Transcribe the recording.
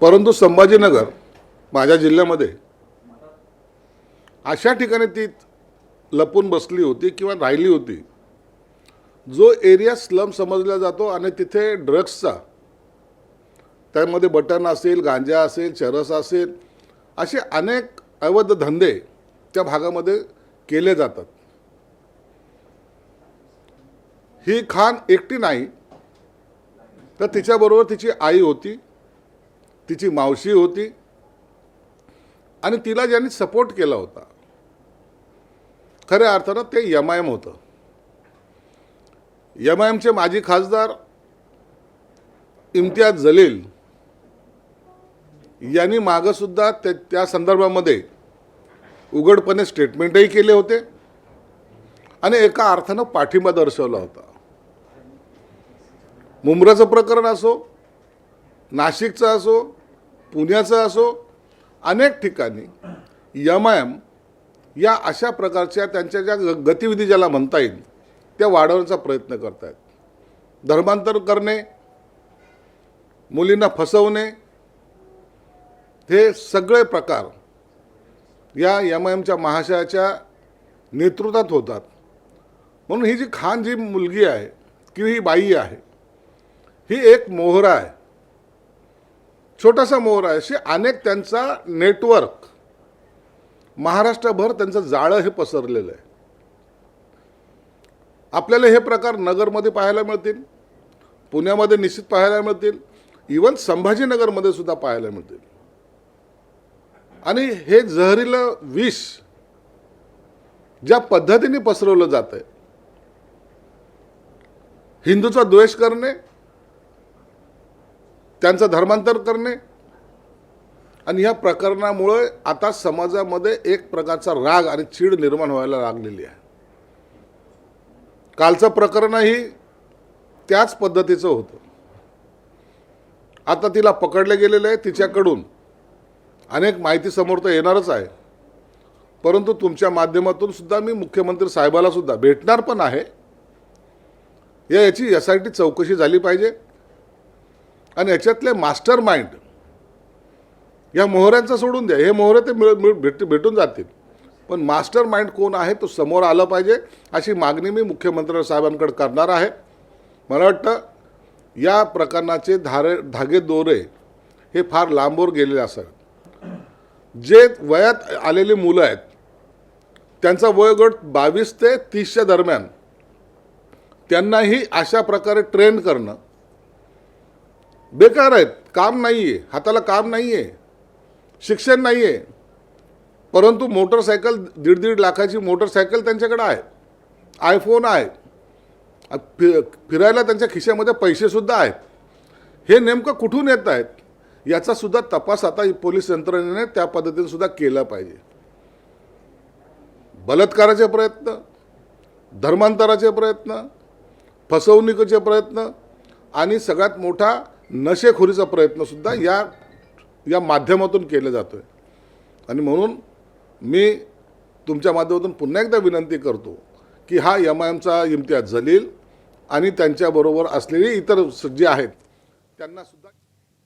परंतु संभाजीनगर माझ्या जिल्ह्यामध्ये अशा ठिकाणी ती लपून बसली होती किंवा राहिली होती जो एरिया स्लम समजला जातो आणि तिथे ड्रग्सचा, त्यामध्ये बटन असेल, गांजा असेल, चरस असेल, असे अनेक अवैध धंदे त्या भागामध्ये केले जातात। ही खान एकटी नाही, तर तिच्याबरोबर तिची आई होती, तिची मावशी होती आणि तिला ज्यांनी सपोर्ट केला होता खऱ्या अर्थानं ते एमआयएम होतं। एमआयएमचे माजी खासदार इम्तियाज जलील यांनी मागंसुद्धा त्या संदर्भामध्ये उघडपणे स्टेटमेंटही केले होते आणि एका अर्थानं पाठिंबा दर्शवला होता। मुंब्राचं प्रकरण असो, नाशिकचं असो, पुण्याचं असो, अनेक ठिकाणी एमआयएम या अशा प्रकारच्या त्यांच्या ज्या गतिविधी ज्याला म्हणता येईल त्या वाढवण्याचा प्रयत्न करत आहेत। धर्मांतर करणे, मुलींना फसवणे, हे सगळे प्रकार या एमआयएमच्या महाशयाच्या नेतृत्वात होतात। म्हणून ही जी खान जी मुलगी आहे किंवा ही बाई आहे, ही एक मोहरा आहे, छोटासा मोहरा आहे। असे अनेक त्यांचा नेटवर्क महाराष्ट्रभर त्यांचं जाळं हे पसरलेलं आहे। आपल्याला हे प्रकार नगरमध्ये पाहायला मिळतील, पुण्यामध्ये निश्चित पाहायला मिळतील, इवन संभाजीनगरमध्ये सुद्धा पाहायला मिळतील। आणि हे जहरीलं विष ज्या पद्धतीने पसरवलं जात आहे, हिंदूचा द्वेष करणे, त्यांचं धर्मांतर करणे, आणि या प्रकरणामुळे आता समाजामध्ये एक प्रकारचा राग आणि चीड निर्माण व्हायला लागलेली आहे। कालचं प्रकरणही त्याच पद्धतीचं होतं। आता तिला पकडले गेलेले आहे, तिच्याकडून अनेक माहिती समोर तर येणारच आहे, परंतु तुमच्या माध्यमातून सुद्धा मी मुख्यमंत्री साहेबाला सुद्धा भेटणार पण आहे। याची SIT चौकशी झाली पाहिजे आणि याच्यातले मास्टर माइंड, या मोहऱ्यांचं सोडून द्या, हे मोहरे ते भेटून जातील, पण मास्टर माइंड कोण आहे तो समोर आलं पाहिजे, अशी मागणी मी मुख्यमंत्री साहेबांकडे करणार आहे। मला वाटतं या प्रकरणाचे धागेदोरे हे फार लांबवर गेलेले असावेत। जे वयात आलेली मुलं आहेत त्यांचा वयोगट 22 ते 30च्या दरम्यान, त्यांनाही अशा प्रकारे ट्रेन करणं बेकार आहेत। काम नाही आहे, हाताला काम नाही आहे, शिक्षण नाही आहे, परंतु मोटरसायकल 1.5 लाखाची मोटरसायकल त्यांच्याकडे आहे, आयफोन आहे, फिरायला त्यांच्या खिशामध्ये पैसेसुद्धा आहेत। हे नेमकं कुठून येत आहेत याचा सुद्धा तपास आता पोलीस यंत्रणेने त्या पद्धतीने सुद्धा केला पाहिजे। बलात्काराचे प्रयत्न, धर्मांतराचे प्रयत्न, फसवणुकीचे प्रयत्न आणि सगळ्यात मोठा नशेखोरीचा प्रयत्न सुद्धा या माध्यमातून केले जातोय। आणि म्हणून मी तुमच्या माध्यमातून पुन्हा एकदा विनंती करतो की हा एमआयएमचा इम्तियाज जलील आणि त्यांच्याबरोबर असलेली इतर जे आहेत त्यांना सुद्धा